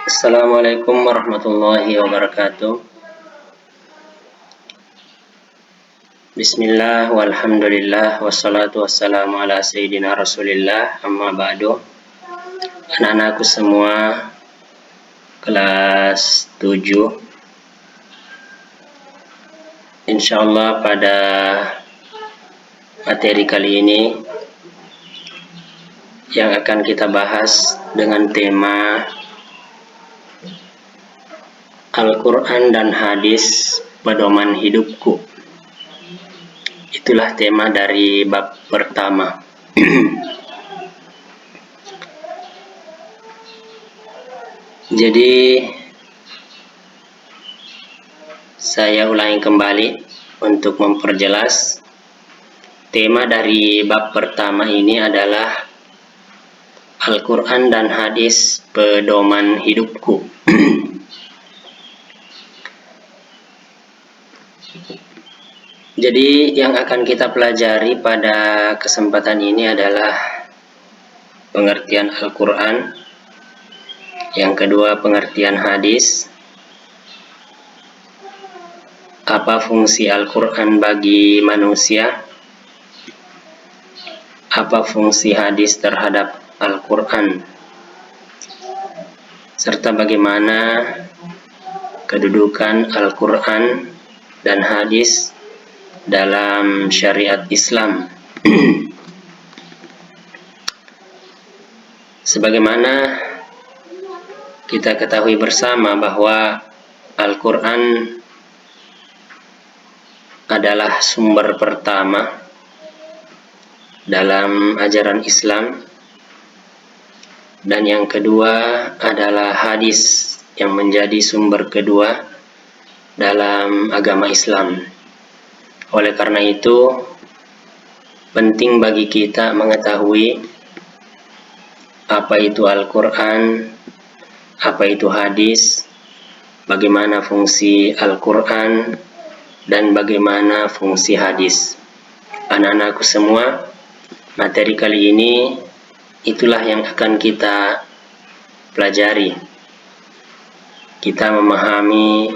Assalamualaikum warahmatullahi wabarakatuh. Bismillah walhamdulillah wassalatu wassalamu ala sayyidina rasulillah amma ba'du. Anak-anakku semua kelas 7, insyaallah pada materi kali ini yang akan kita bahas dengan tema Al-Quran dan Hadis Pedoman Hidupku. Itulah tema dari bab pertama. Jadi saya ulangi kembali untuk memperjelas. Tema dari bab pertama ini adalah Al-Quran dan Hadis Pedoman Hidupku. Jadi yang akan kita pelajari pada kesempatan ini adalah pengertian Al-Quran, yang kedua pengertian hadis, apa fungsi Al-Quran bagi manusia, apa fungsi hadis terhadap Al-Quran, serta bagaimana kedudukan Al-Quran dan hadis dalam syariat Islam. Sebagaimana kita ketahui bersama bahwa Al-Quran adalah sumber pertama dalam ajaran Islam, dan yang kedua adalah hadis yang menjadi sumber kedua dalam agama Islam. Oleh karena itu, penting bagi kita mengetahui apa itu Al-Quran, apa itu hadis, bagaimana fungsi Al-Quran, dan bagaimana fungsi hadis. Anak-anakku semua, materi kali ini itulah yang akan kita pelajari. Kita memahami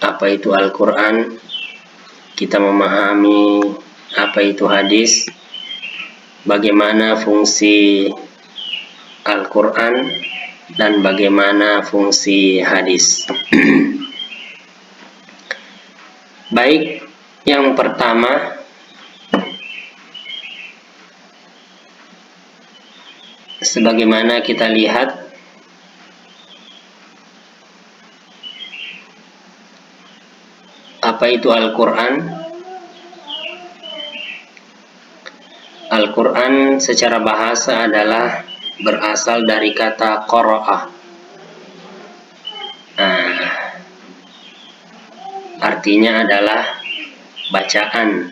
apa itu Al-Quran, kita memahami apa itu hadis, bagaimana fungsi Al-Quran, dan bagaimana fungsi hadis. Baik, yang pertama, sebagaimana kita lihat apa itu Al-Quran. Al-Quran secara bahasa adalah berasal dari kata qara'a. Artinya adalah bacaan,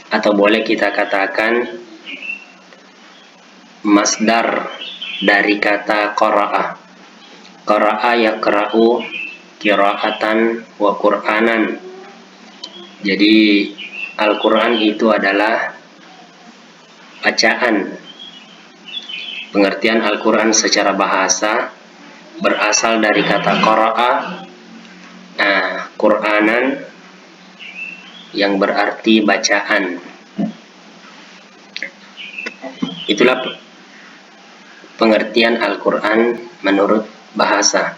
atau boleh kita katakan masdar dari kata qara'a. Qara'a yaqra'u qira'atan wa qur'anan. Jadi Al-Quran itu adalah bacaan. Pengertian Al-Quran secara bahasa berasal dari kata qara'a, Qur'anan, yang berarti bacaan. Itulah pengertian Al-Quran menurut bahasa.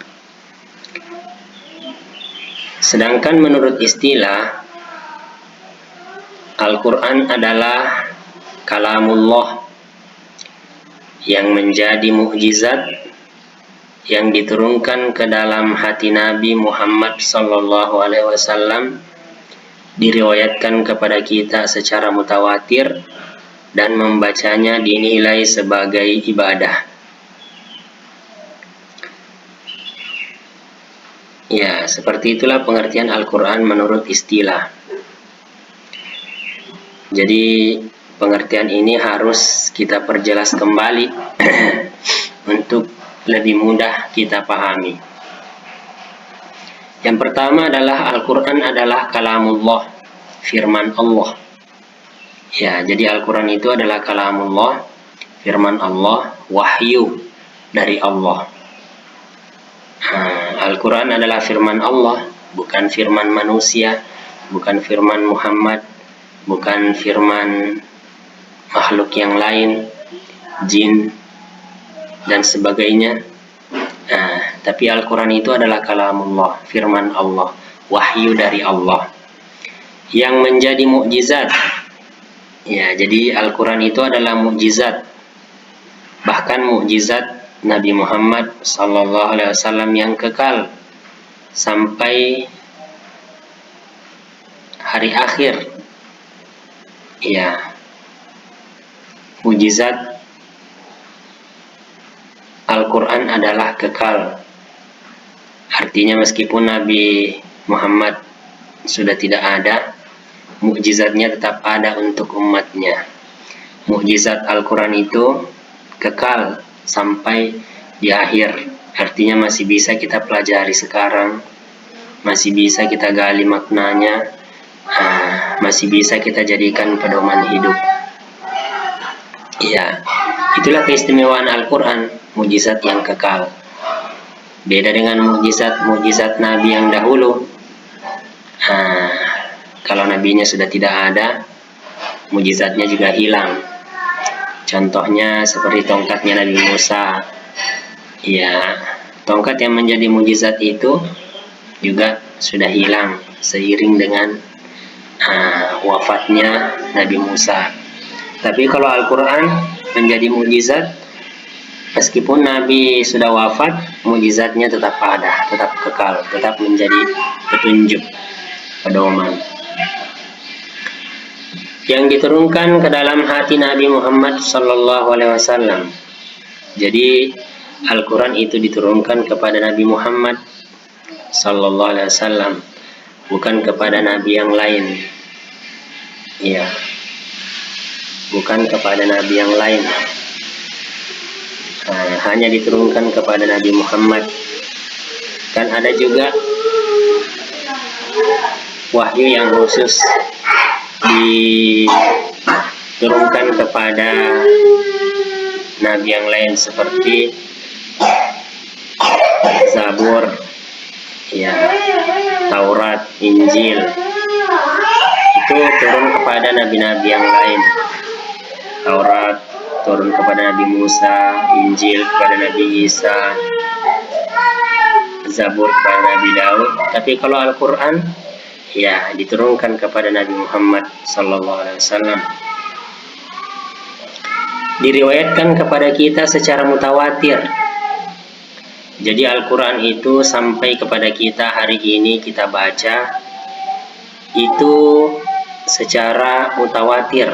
Sedangkan menurut istilah, Al-Quran adalah kalamullah yang menjadi mukjizat yang diturunkan ke dalam hati Nabi Muhammad SAW, diriwayatkan kepada kita secara mutawatir, dan membacanya dinilai sebagai ibadah. Ya, seperti itulah pengertian Al-Quran menurut istilah. Jadi pengertian ini harus kita perjelas kembali untuk lebih mudah kita pahami. Yang pertama adalah Al-Quran adalah kalamullah, firman Allah. Ya, jadi Al-Quran itu adalah kalamullah, firman Allah, wahyu dari Allah. Al-Quran adalah firman Allah, bukan firman manusia, bukan firman Muhammad, bukan firman makhluk yang lain, jin dan sebagainya. Tapi Al-Quran itu adalah kalamullah, firman Allah, wahyu dari Allah yang menjadi mukjizat. Ya, jadi Al-Quran itu adalah mukjizat, bahkan mukjizat Nabi Muhammad SAW yang kekal sampai hari akhir. Ya, mukjizat Al-Quran adalah kekal. Artinya meskipun Nabi Muhammad sudah tidak ada, mukjizatnya tetap ada untuk umatnya. Mukjizat Al-Quran itu kekal sampai di akhir. Artinya masih bisa kita pelajari sekarang, masih bisa kita gali maknanya, masih bisa kita jadikan pedoman hidup. Ya, itulah keistimewaan Al-Quran, mukjizat yang kekal. Beda dengan mukjizat Nabi yang dahulu. Kalau nabinya sudah tidak ada, mukjizatnya juga hilang. Contohnya seperti tongkatnya Nabi Musa. Ya, tongkat yang menjadi mukjizat itu juga sudah hilang seiring dengan wafatnya Nabi Musa. Tapi kalau Al-Quran menjadi mukjizat, meskipun Nabi sudah wafat, mukjizatnya tetap ada, tetap kekal, tetap menjadi petunjuk, pedoman yang diturunkan ke dalam hati Nabi Muhammad SAW. Jadi Al-Quran itu diturunkan kepada Nabi Muhammad SAW, bukan kepada Nabi yang lain. Ya, bukan kepada Nabi yang lain. Hanya diturunkan kepada Nabi Muhammad. Kan ada juga wahyu yang khusus diturunkan kepada Nabi yang lain seperti Zabur, ya, Taurat, Injil. Itu turun kepada nabi-nabi yang lain. Taurat turun kepada Nabi Musa, Injil kepada Nabi Isa, Zabur kepada Nabi Daud. Tapi kalau Al-Quran, ya, diturunkan kepada Nabi Muhammad SAW. Diriwayatkan kepada kita secara mutawatir. Jadi Al-Quran itu sampai kepada kita hari ini kita baca itu secara mutawatir.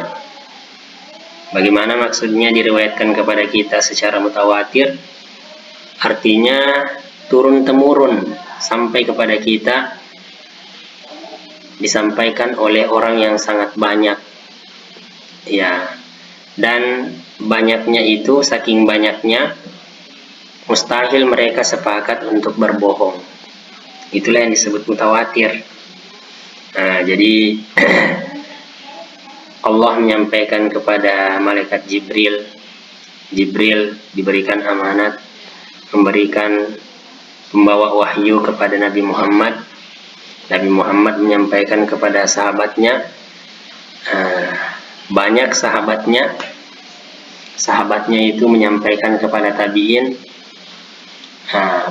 Bagaimana maksudnya diriwayatkan kepada kita secara mutawatir? Artinya turun-temurun sampai kepada kita, disampaikan oleh orang yang sangat banyak. Ya, dan banyaknya itu, saking banyaknya, mustahil mereka sepakat untuk berbohong. Itulah yang disebut mutawatir. Jadi Allah menyampaikan kepada malaikat Jibril. Jibril diberikan amanat memberikan pembawa wahyu kepada Nabi Muhammad. Nabi Muhammad menyampaikan kepada sahabatnya. Banyak sahabatnya itu menyampaikan kepada tabi'in.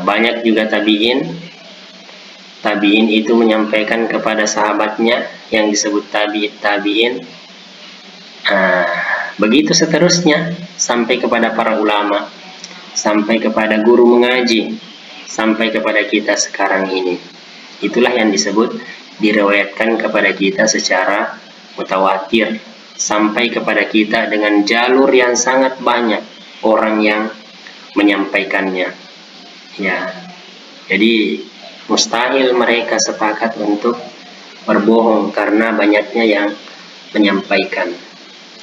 Banyak juga tabi'in itu menyampaikan kepada sahabatnya yang disebut tabi'in. Begitu seterusnya sampai kepada para ulama, sampai kepada guru mengaji, sampai kepada kita sekarang ini. Itulah yang disebut diriwayatkan kepada kita secara mutawatir, sampai kepada kita dengan jalur yang sangat banyak orang yang menyampaikannya. Ya, jadi mustahil mereka sepakat untuk berbohong karena banyaknya yang menyampaikan.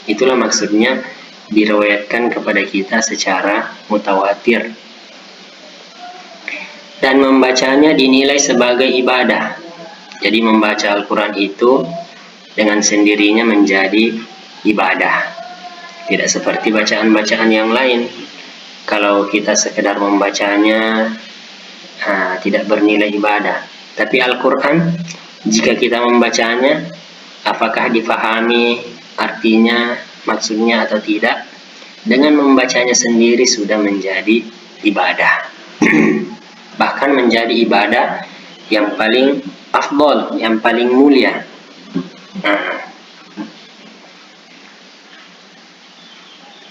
Itulah maksudnya diriwayatkan kepada kita secara mutawatir. Dan membacanya dinilai sebagai ibadah. Jadi membaca Al-Quran itu dengan sendirinya menjadi ibadah. Tidak seperti bacaan-bacaan yang lain. Kalau kita sekedar membacanya, tidak bernilai ibadah. Tapi Al-Quran, jika kita membacanya, apakah difahami artinya, maksudnya atau tidak, dengan membacanya sendiri sudah menjadi ibadah. Bahkan menjadi ibadah yang paling afdol, yang paling mulia.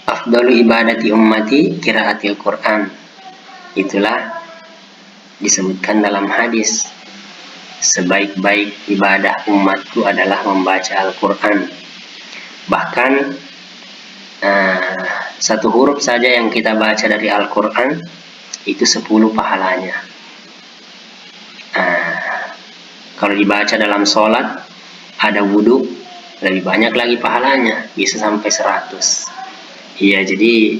Afdalu ibadati ummati qiraatil Quran. Itulah disebutkan dalam hadis, sebaik-baik ibadah umatku adalah membaca Al-Quran. Bahkan satu huruf saja yang kita baca dari Al-Quran itu 10 pahalanya. Kalau dibaca dalam sholat, ada wudhu, lebih banyak lagi pahalanya, bisa sampai 100. Iya, jadi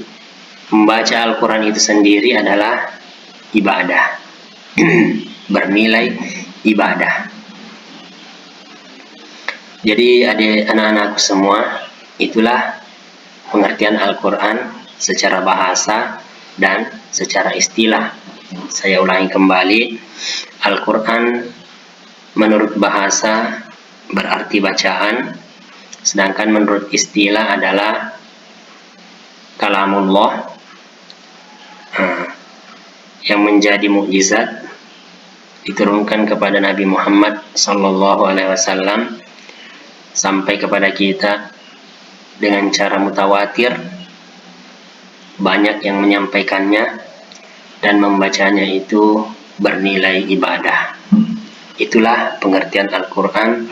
membaca Al-Quran itu sendiri adalah ibadah. Bernilai ibadah. Jadi anak-anakku semua, itulah pengertian Al-Quran secara bahasa dan secara istilah. Saya ulangi kembali, Al-Quran menurut bahasa berarti bacaan, sedangkan menurut istilah adalah kalamullah yang menjadi mukjizat diturunkan kepada Nabi Muhammad SAW sampai kepada kita dengan cara mutawatir, banyak yang menyampaikannya dan membacanya itu bernilai ibadah. Itulah pengertian Al-Quran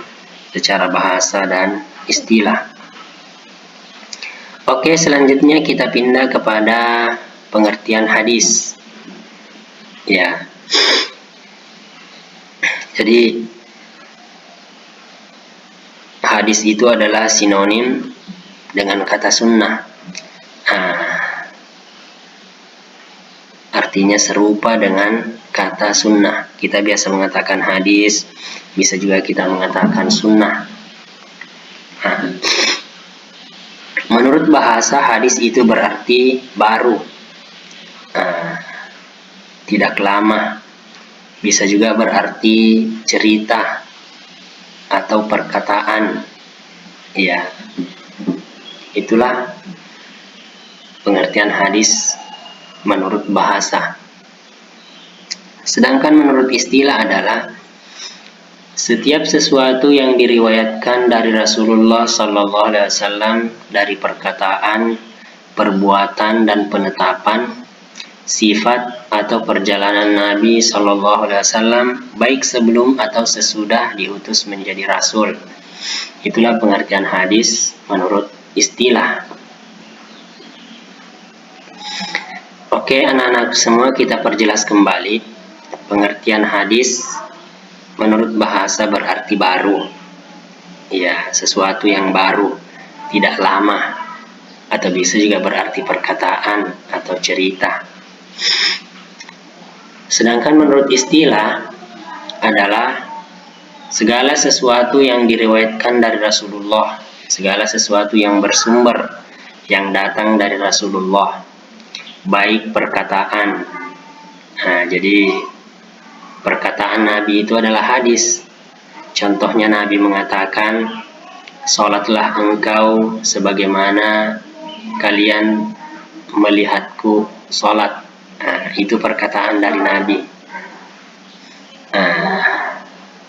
secara bahasa dan istilah. Oke, selanjutnya kita pindah kepada pengertian hadis. Ya. Jadi hadis itu adalah sinonim dengan kata sunnah. Artinya serupa dengan kata sunnah. Kita biasa mengatakan hadis, bisa juga kita mengatakan sunnah. Menurut bahasa, hadis itu berarti baru, tidak lama. Bisa juga berarti cerita atau perkataan. Ya, itulah pengertian hadis menurut bahasa. Sedangkan menurut istilah adalah setiap sesuatu yang diriwayatkan dari Rasulullah SAW dari perkataan, perbuatan, dan penetapan, sifat atau perjalanan Nabi SAW baik sebelum atau sesudah diutus menjadi Rasul. Itulah pengertian hadis menurut istilah. Oke, anak-anak semua, kita perjelas kembali. Pengertian hadis menurut bahasa berarti baru. Ya, sesuatu yang baru, tidak lama. Atau bisa juga berarti perkataan atau cerita. Sedangkan menurut istilah adalah segala sesuatu yang diriwayatkan dari Rasulullah, segala sesuatu yang bersumber, yang datang dari Rasulullah, baik perkataan. Jadi perkataan Nabi itu adalah hadis. Contohnya Nabi mengatakan, "Sholatlah engkau sebagaimana kalian melihatku sholat." Itu perkataan dari Nabi.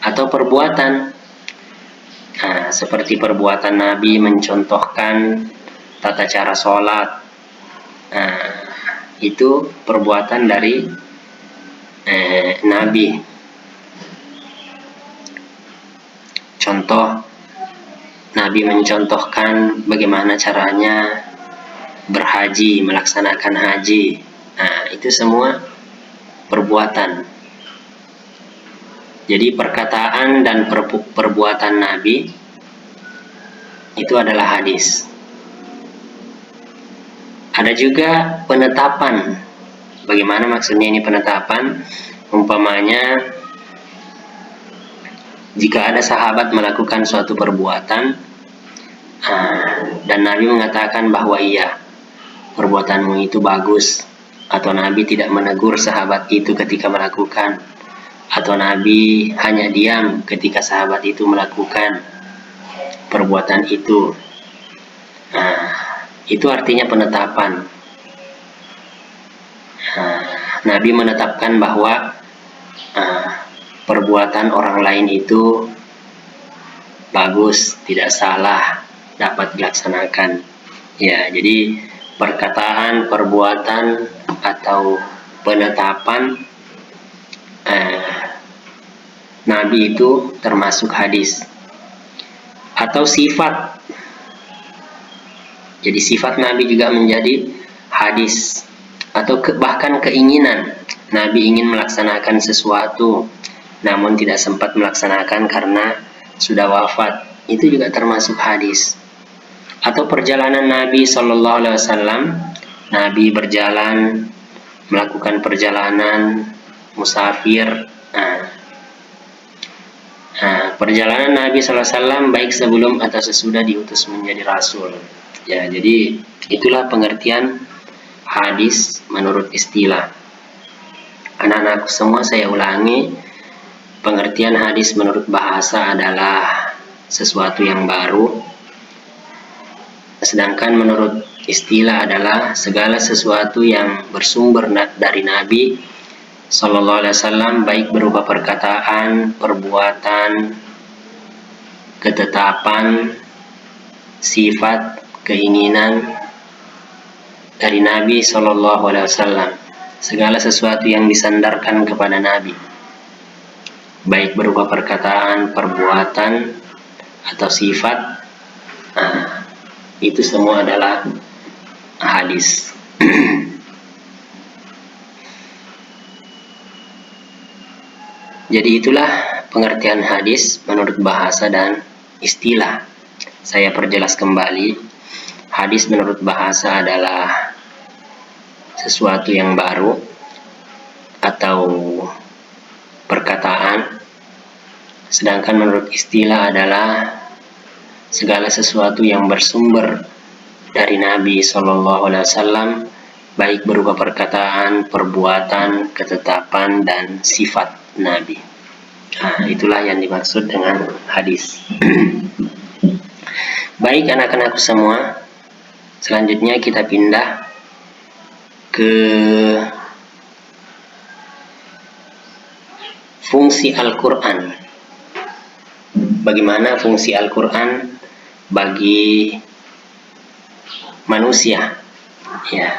Atau perbuatan, seperti perbuatan Nabi mencontohkan tata cara sholat. Itu perbuatan dari Nabi. Contoh, Nabi mencontohkan bagaimana caranya berhaji, melaksanakan haji. Itu semua perbuatan. Jadi perkataan dan perbuatan Nabi itu adalah hadis. Ada juga penetapan. Bagaimana maksudnya ini penetapan? Umpamanya, jika ada sahabat melakukan suatu perbuatan dan Nabi mengatakan bahwa iya, perbuatanmu itu bagus, atau Nabi tidak menegur sahabat itu ketika melakukan, atau Nabi hanya diam ketika sahabat itu melakukan perbuatan itu. Nah, itu artinya penetapan. Nabi menetapkan bahwa perbuatan orang lain itu bagus, tidak salah, dapat dilaksanakan. Ya, jadi perkataan, perbuatan, atau penetapan Nabi itu termasuk hadis. Atau sifat. Jadi sifat Nabi juga menjadi hadis. Atau bahkan keinginan. Nabi ingin melaksanakan sesuatu, namun tidak sempat melaksanakan karena sudah wafat. Itu juga termasuk hadis. Atau perjalanan Nabi SAW, Nabi berjalan, melakukan perjalanan musafir. Perjalanan Nabi SAW baik sebelum atau sesudah diutus menjadi Rasul. Ya, jadi itulah pengertian hadis menurut istilah. Anak-anakku semua, saya ulangi, pengertian hadis menurut bahasa adalah sesuatu yang baru, sedangkan menurut istilah adalah segala sesuatu yang bersumber dari Nabi Sallallahu Alaihi Wasallam, baik berupa perkataan, perbuatan, ketetapan, sifat, keinginan dari Nabi Sallallahu Alaihi Wasallam. Segala sesuatu yang disandarkan kepada Nabi, baik berupa perkataan, perbuatan, atau sifat, itu semua adalah hadis. Jadi itulah pengertian hadis menurut bahasa dan istilah. Saya perjelas kembali, hadis menurut bahasa adalah sesuatu yang baru atau perkataan, sedangkan menurut istilah adalah segala sesuatu yang bersumber dari Nabi SAW, baik berupa perkataan, perbuatan, ketetapan, dan sifat Nabi. Itulah yang dimaksud dengan hadis. Baik anak-anakku semua, selanjutnya kita pindah ke fungsi Al-Quran. Bagaimana fungsi Al-Quran bagi manusia, ya.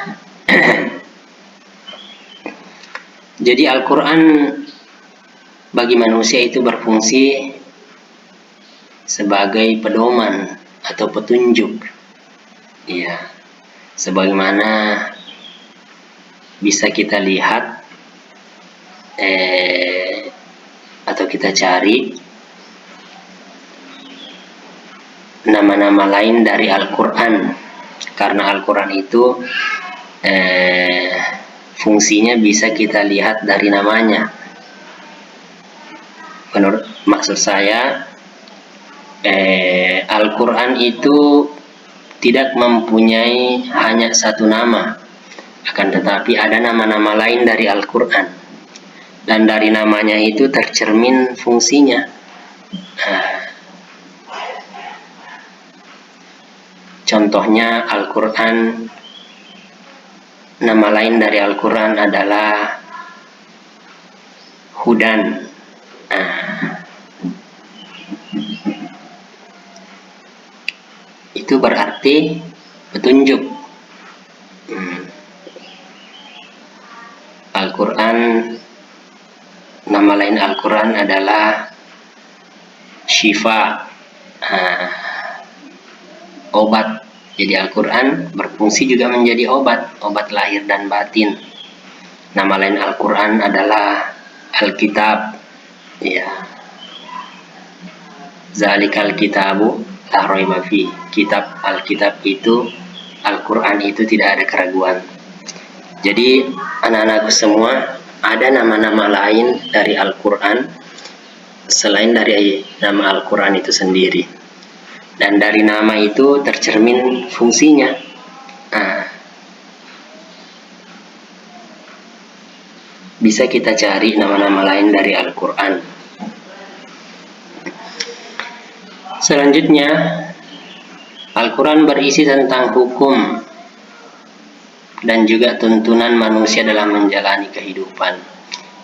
Jadi Al-Quran bagi manusia itu berfungsi sebagai pedoman atau petunjuk, ya. Sebagaimana bisa kita lihat atau kita cari nama-nama lain dari Al-Quran, karena Al-Quran itu fungsinya bisa kita lihat dari namanya. Maksud saya, Al-Quran itu tidak mempunyai hanya satu nama, akan tetapi ada nama-nama lain dari Al-Quran, dan dari namanya itu tercermin fungsinya. Contohnya Al-Quran, nama lain dari Al-Quran adalah Hudan. Itu berarti petunjuk. Al-Quran, nama lain Al-Quran adalah Syifa, obat. Jadi Al-Quran berfungsi juga menjadi obat lahir dan batin. Nama lain Al-Quran adalah Alkitab, ya. Zalikal kitabu la raiba fi. Kitab, Alkitab itu, Al-Quran itu tidak ada keraguan. Jadi anak-anakku semua, ada nama-nama lain dari Al-Quran selain dari nama Al-Quran itu sendiri. Dan dari nama itu tercermin fungsinya. bisa kita cari nama-nama lain dari Al-Quran. Selanjutnya, Al-Quran berisi tentang hukum dan juga tuntunan manusia dalam menjalani kehidupan.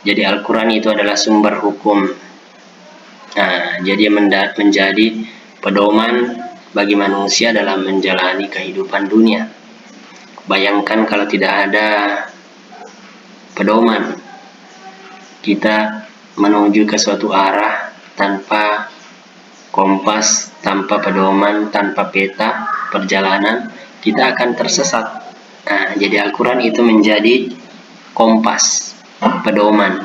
Jadi Al-Quran itu adalah sumber hukum. Nah, jadi menjadi pedoman bagi manusia dalam menjalani kehidupan dunia. Bayangkan kalau tidak ada pedoman, kita menuju ke suatu arah tanpa kompas, tanpa pedoman, tanpa peta perjalanan, kita akan tersesat. Nah, jadi Al-Quran itu menjadi kompas, pedoman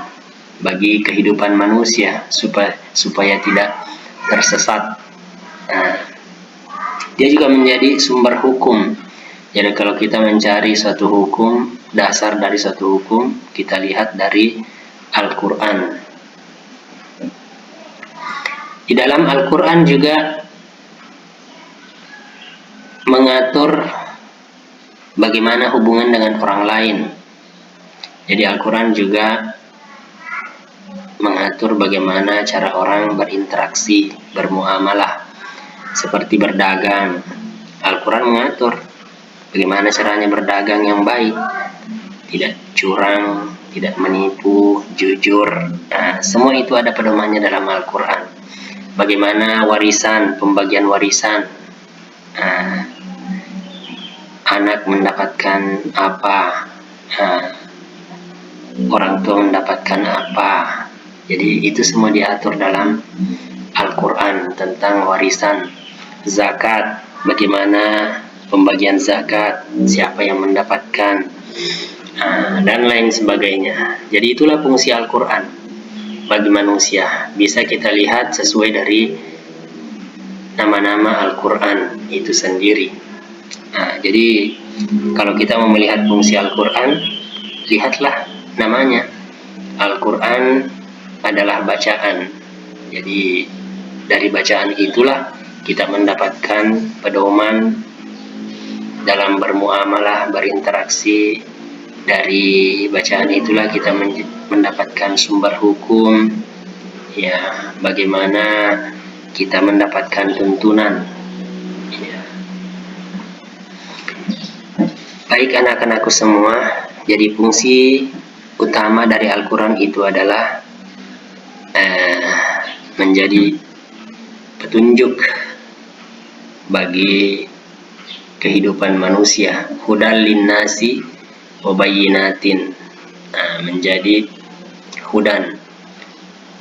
bagi kehidupan manusia supaya tidak tersesat. Nah, dia juga menjadi sumber hukum. Jadi kalau kita mencari suatu hukum, dasar dari suatu hukum, kita lihat dari Al-Quran. Di dalam Al-Quran juga mengatur bagaimana hubungan dengan orang lain. Jadi Al-Quran juga mengatur bagaimana cara orang berinteraksi, bermuamalah, seperti berdagang. Al-Quran mengatur bagaimana caranya berdagang yang baik, tidak curang, tidak menipu, jujur. Nah, semua itu ada pedomannya dalam Al-Quran. Bagaimana warisan, pembagian warisan, anak mendapatkan apa, orang tua mendapatkan apa. Jadi itu semua diatur dalam Al-Quran tentang warisan. Zakat, bagaimana pembagian zakat, siapa yang mendapatkan, dan lain sebagainya. Jadi itulah fungsi Al-Quran bagi manusia. Bisa kita lihat sesuai dari nama-nama Al-Quran itu sendiri. Jadi kalau kita mau melihat fungsi Al-Quran, lihatlah namanya. Al-Quran adalah bacaan. Jadi dari bacaan itulah kita mendapatkan pedoman dalam bermuamalah, berinteraksi. Dari bacaan itulah kita mendapatkan sumber hukum, ya, bagaimana kita mendapatkan tuntunan. Ya. Baik anak-anakku semua, jadi fungsi utama dari Al-Quran itu adalah menjadi petunjuk bagi kehidupan manusia. Hudal linnasi wa bayyinatin, menjadi hudan.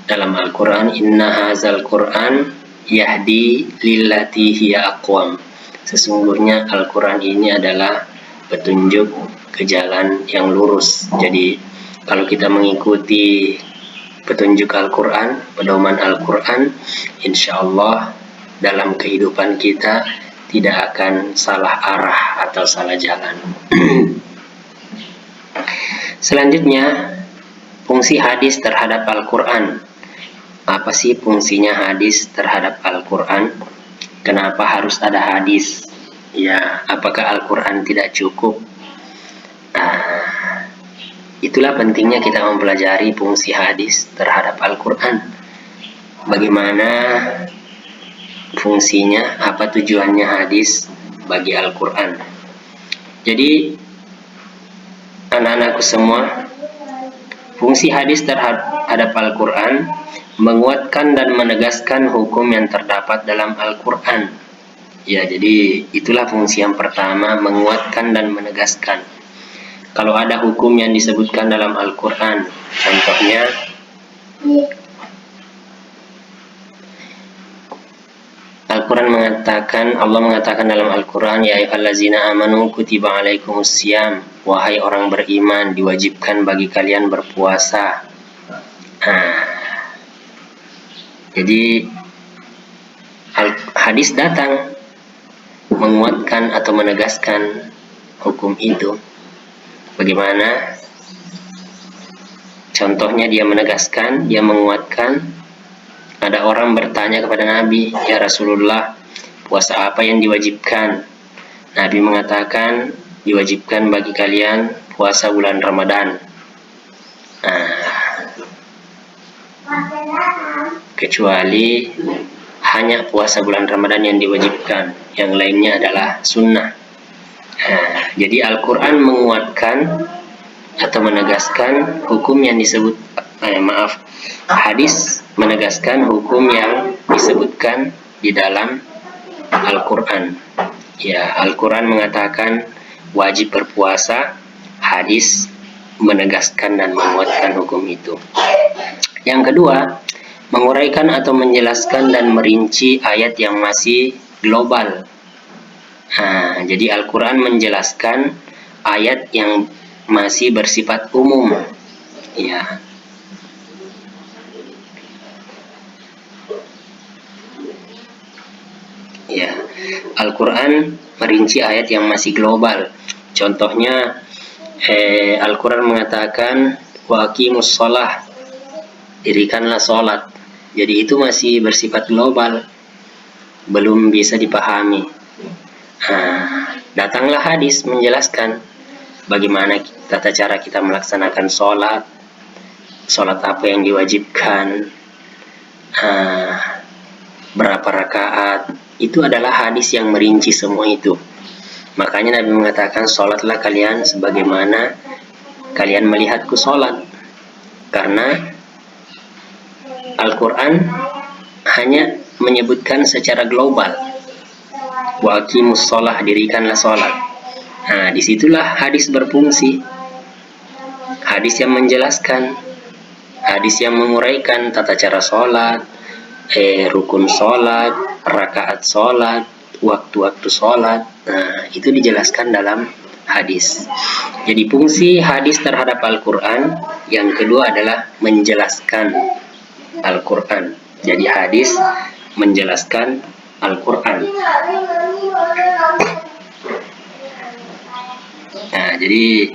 Dalam Al-Quran, inna hazal Quran yahdi lillati hiya aqwam. Sesungguhnya Al-Quran ini adalah petunjuk ke jalan yang lurus. Jadi kalau kita mengikuti petunjuk Al-Quran, pedoman Al-Quran, insya Allah dalam kehidupan kita tidak akan salah arah atau salah jalan. Selanjutnya, fungsi hadis terhadap Al-Quran. Apa sih fungsinya hadis terhadap Al-Quran? Kenapa harus ada hadis? Ya, apakah Al-Quran tidak cukup? Itulah pentingnya kita mempelajari fungsi hadis terhadap Al-Quran. Bagaimana fungsinya, apa tujuannya hadis bagi Al-Quran. Jadi anak-anakku semua, fungsi hadis terhadap Al-Quran menguatkan dan menegaskan hukum yang terdapat dalam Al-Quran. Ya, jadi itulah fungsi yang pertama, menguatkan dan menegaskan. Kalau ada hukum yang disebutkan dalam Al-Quran, contohnya Al-Quran mengatakan, Allah mengatakan dalam Al-Quran, ya ayyuhallazina amanu kutiba alaikumusiyam, wahai orang beriman, diwajibkan bagi kalian berpuasa. Jadi hadis datang menguatkan atau menegaskan hukum itu. Bagaimana? Contohnya dia menegaskan, dia menguatkan. Ada orang bertanya kepada Nabi, ya Rasulullah, puasa apa yang diwajibkan? Nabi mengatakan, diwajibkan bagi kalian puasa bulan Ramadan. Kecuali hanya puasa bulan Ramadan yang diwajibkan, yang lainnya adalah sunnah. Jadi Al-Quran menguatkan atau menegaskan hukum yang disebut hadis menegaskan hukum yang disebutkan di dalam Al-Quran. Ya, Al-Quran mengatakan wajib berpuasa, hadis menegaskan dan menguatkan hukum itu. Yang kedua, menguraikan atau menjelaskan dan merinci ayat yang masih global. Jadi Al-Quran menjelaskan ayat yang masih bersifat umum. Ya. Ya, Al-Quran merinci ayat yang masih global. Contohnya, Al-Quran mengatakan wa aqimus shalah, dirikanlah sholat. Jadi itu masih bersifat global, belum bisa dipahami. Datanglah hadis menjelaskan bagaimana tata cara kita melaksanakan sholat, sholat apa yang diwajibkan, berapa rakaat. Itu adalah hadis yang merinci semua itu. Makanya Nabi mengatakan, sholatlah kalian sebagaimana kalian melihatku sholat. Karena Al-Quran hanya menyebutkan secara global, wa aqimus shalah, dirikanlah sholat. Disitulah hadis berfungsi. Hadis yang menjelaskan, hadis yang menguraikan tata cara sholat, rukun sholat, rakaat sholat, waktu-waktu sholat. Itu dijelaskan dalam hadis. Jadi fungsi hadis terhadap Al-Quran yang kedua adalah menjelaskan Al-Quran. Jadi hadis menjelaskan Al-Quran. Jadi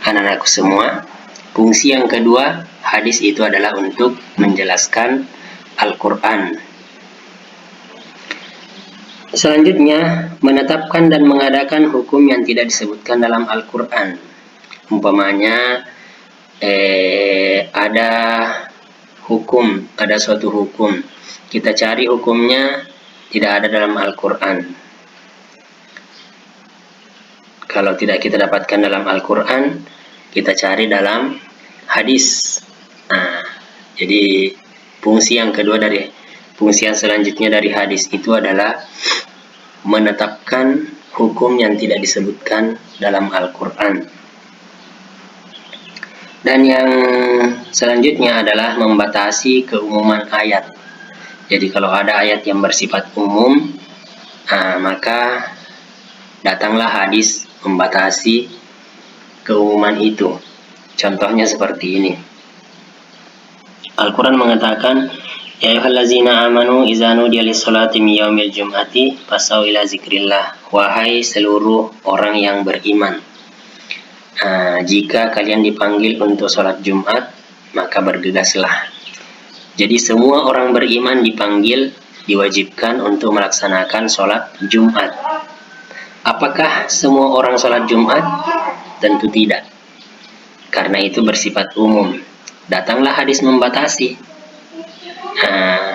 anak-anakku semua, fungsi yang kedua hadis itu adalah untuk menjelaskan Al-Quran. Selanjutnya, menetapkan dan mengadakan hukum yang tidak disebutkan dalam Al-Quran. Umpamanya, ada hukum, ada suatu hukum. Kita cari hukumnya tidak ada dalam Al-Quran. Kalau tidak kita dapatkan dalam Al-Quran, kita cari dalam hadis. Jadi fungsi yang kedua dari fungsi yang selanjutnya dari hadis itu adalah menetapkan hukum yang tidak disebutkan dalam Al-Quran. Dan yang selanjutnya adalah membatasi keumuman ayat. Jadi kalau ada ayat yang bersifat umum, maka datanglah hadis membatasi keumuman itu. Contohnya seperti ini. Al-Quran mengatakan, ya ayyuhallazina amanu idza nudiya lis-sholati min yaumil jum'ati fas'au ila zikrillah. Wahai seluruh orang yang beriman, jika kalian dipanggil untuk sholat Jumat, maka bergegaslah. Jadi semua orang beriman dipanggil, diwajibkan untuk melaksanakan sholat Jumat. Apakah semua orang sholat Jumat? Tentu tidak. Karena itu bersifat umum. Datanglah hadis membatasi.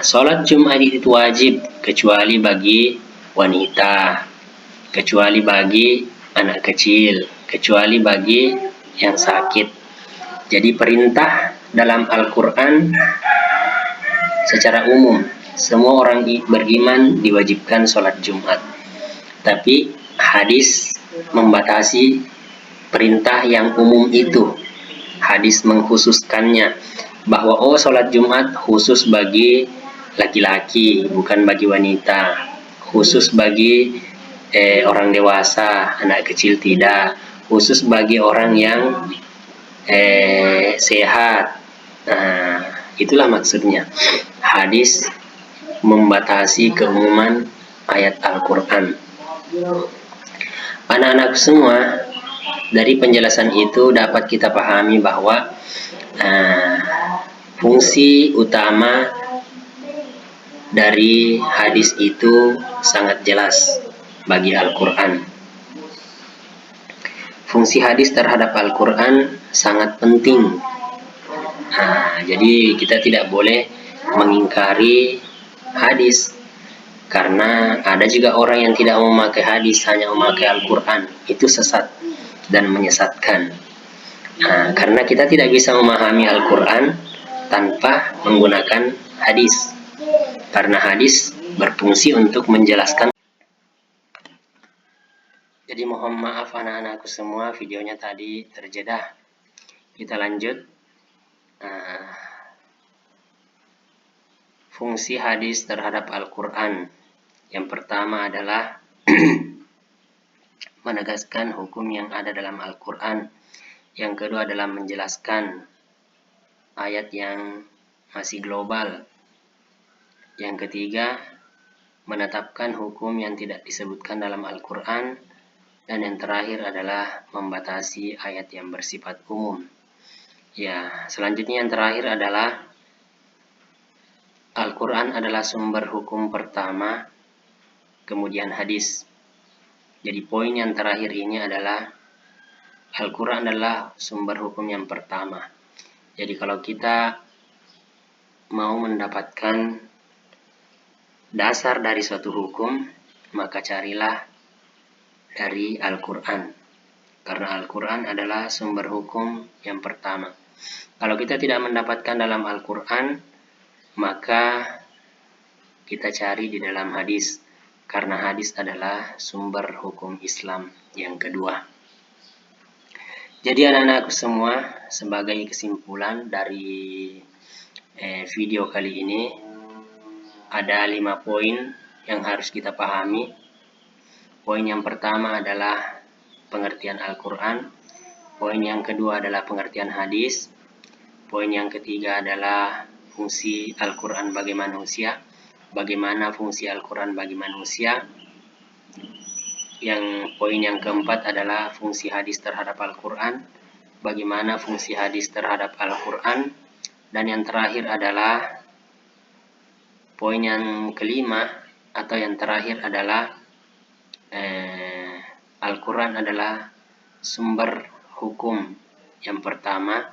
Sholat Jumat itu wajib kecuali bagi wanita, kecuali bagi anak kecil, kecuali bagi yang sakit. Jadi perintah dalam Al-Quran secara umum, semua orang beriman diwajibkan sholat Jumat. Tapi hadis membatasi perintah yang umum itu. Hadis mengkhususkannya bahwa sholat Jumat khusus bagi laki-laki, bukan bagi wanita. Khusus bagi orang dewasa, anak kecil tidak. Khusus bagi orang yang sehat. Itulah maksudnya. Hadis membatasi keumuman ayat Al-Quran. Anak-anak semua, dari penjelasan itu dapat kita pahami bahwa fungsi utama dari hadis itu sangat jelas bagi Al-Quran. Fungsi hadis terhadap Al-Quran sangat penting Jadi kita tidak boleh mengingkari hadis, karena ada juga orang yang tidak memakai hadis, hanya memakai Al-Quran. Itu sesat dan menyesatkan. Karena kita tidak bisa memahami Al-Quran tanpa menggunakan hadis, karena hadis berfungsi untuk menjelaskan. Jadi mohon maaf anak-anakku semua, videonya tadi terjeda. Kita lanjut. Fungsi hadis terhadap Al-Quran. Yang pertama adalah menegaskan hukum yang ada dalam Al-Quran. Yang kedua adalah menjelaskan ayat yang masih global. Yang ketiga, menetapkan hukum yang tidak disebutkan dalam Al-Quran. Dan yang terakhir adalah membatasi ayat yang bersifat umum. Ya, selanjutnya yang terakhir adalah Al-Quran adalah sumber hukum pertama, kemudian hadis. Jadi poin yang terakhir ini adalah Al-Quran adalah sumber hukum yang pertama. Jadi kalau kita mau mendapatkan dasar dari suatu hukum, maka carilah dari Al-Quran. Karena Al-Quran adalah sumber hukum yang pertama. Kalau kita tidak mendapatkan dalam Al-Quran, maka kita cari di dalam hadis, karena hadis adalah sumber hukum Islam yang kedua. Jadi anak-anakku semua, sebagai kesimpulan dari video kali ini, ada 5 poin yang harus kita pahami. Poin yang pertama adalah pengertian Al-Quran. Poin yang kedua adalah pengertian hadis. Poin yang ketiga adalah fungsi Al-Quran bagi manusia. Bagaimana fungsi Al-Quran bagi manusia. Poin yang keempat adalah fungsi hadis terhadap Al-Quran. Bagaimana fungsi hadis terhadap Al-Quran. Dan yang terakhir adalah poin yang kelima atau yang terakhir adalah Al-Quran adalah sumber hukum yang pertama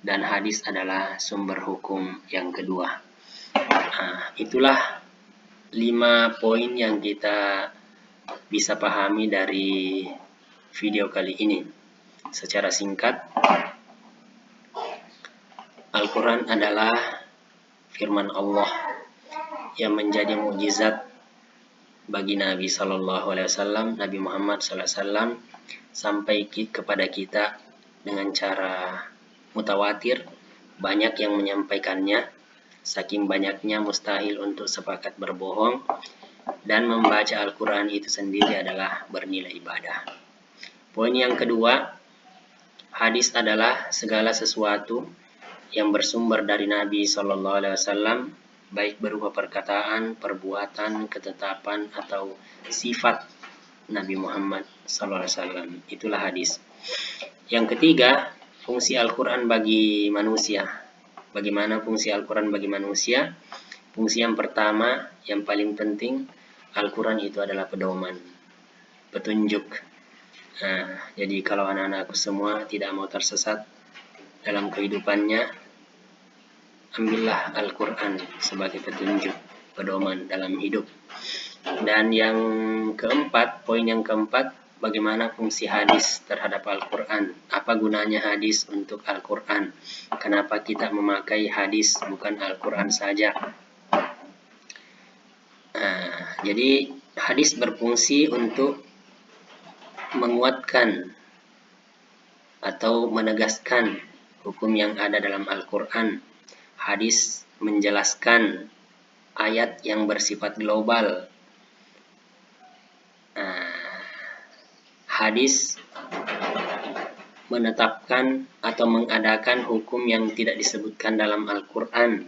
dan hadis adalah sumber hukum yang kedua. Itulah 5 poin yang kita bisa pahami dari video kali ini. Secara singkat, Al-Quran adalah firman Allah yang menjadi mukjizat bagi Nabi Sallallahu Alaihi Wasallam, Nabi Muhammad Sallallahu Alaihi Wasallam, sampai kepada kita dengan cara mutawatir. Banyak yang menyampaikannya, saking banyaknya mustahil untuk sepakat berbohong, dan membaca Al-Quran itu sendiri adalah bernilai ibadah. Poin yang kedua, hadis adalah segala sesuatu yang bersumber dari Nabi Sallallahu Alaihi Wasallam, baik berupa perkataan, perbuatan, ketetapan, atau sifat Nabi Muhammad SAW. Itulah hadis. Yang ketiga, fungsi Al-Quran bagi manusia. Bagaimana fungsi Al-Quran bagi manusia? Fungsi yang pertama, yang paling penting, Al-Quran itu adalah pedoman, petunjuk. Jadi kalau anak-anakku semua tidak mau tersesat dalam kehidupannya, ambillah Al-Quran sebagai petunjuk, pedoman dalam hidup. Dan yang keempat, poin yang keempat, bagaimana fungsi hadis terhadap Al-Quran. Apa gunanya hadis untuk Al-Quran? Kenapa kita memakai hadis bukan Al-Quran saja? Jadi hadis berfungsi untuk menguatkan atau menegaskan hukum yang ada dalam Al-Quran. Hadis menjelaskan ayat yang bersifat global. Hadis menetapkan atau mengadakan hukum yang tidak disebutkan dalam Al-Quran.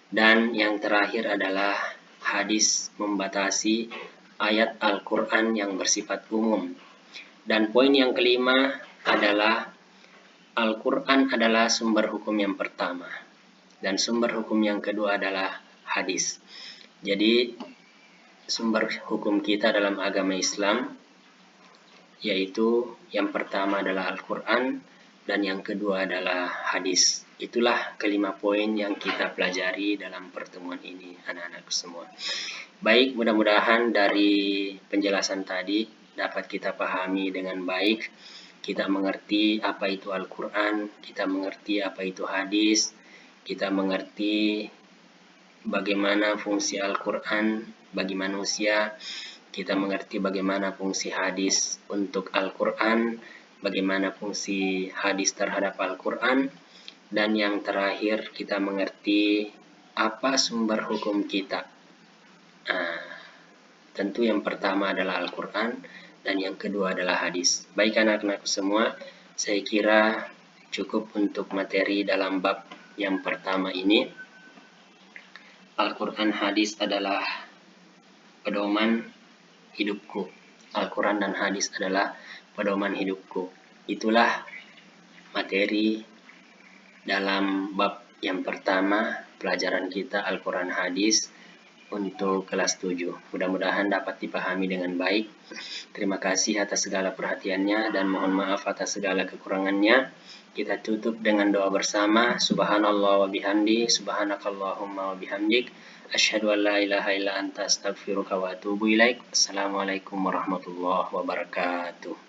Dan yang terakhir adalah hadis membatasi ayat Al-Quran yang bersifat umum. Dan poin yang kelima adalah Al-Quran adalah sumber hukum yang pertama. Dan sumber hukum yang kedua adalah hadis. Jadi sumber hukum kita dalam agama Islam yaitu yang pertama adalah Al-Quran, dan yang kedua adalah hadis. Itulah kelima poin yang kita pelajari dalam pertemuan ini, anak-anakku semua. Baik, mudah-mudahan dari penjelasan tadi dapat kita pahami dengan baik. Kita mengerti apa itu Al-Quran, kita mengerti apa itu hadis, kita mengerti bagaimana fungsi Al-Quran bagi manusia, kita mengerti bagaimana fungsi hadis untuk Al-Quran, bagaimana fungsi hadis terhadap Al-Quran, dan yang terakhir kita mengerti apa sumber hukum kita. Tentu yang pertama adalah Al-Quran dan yang kedua adalah hadis. Baik anak-anak semua, saya kira cukup untuk materi dalam bab yang pertama ini. Al-Quran hadis adalah pedoman hidupku. Al-Quran dan hadis adalah pedoman hidupku. Itulah materi dalam bab yang pertama pelajaran kita Al-Quran hadis untuk kelas 7. Mudah-mudahan dapat dipahami dengan baik. Terima kasih atas segala perhatiannya dan mohon maaf atas segala kekurangannya. Kita tutup dengan doa bersama. Subhanallah wa bihamdi, subhanakallahumma wa bihamdik, asyhadu an la ilaha illa anta astaghfiruka wa atubu ilaik. Assalamualaikum warahmatullahi wabarakatuh.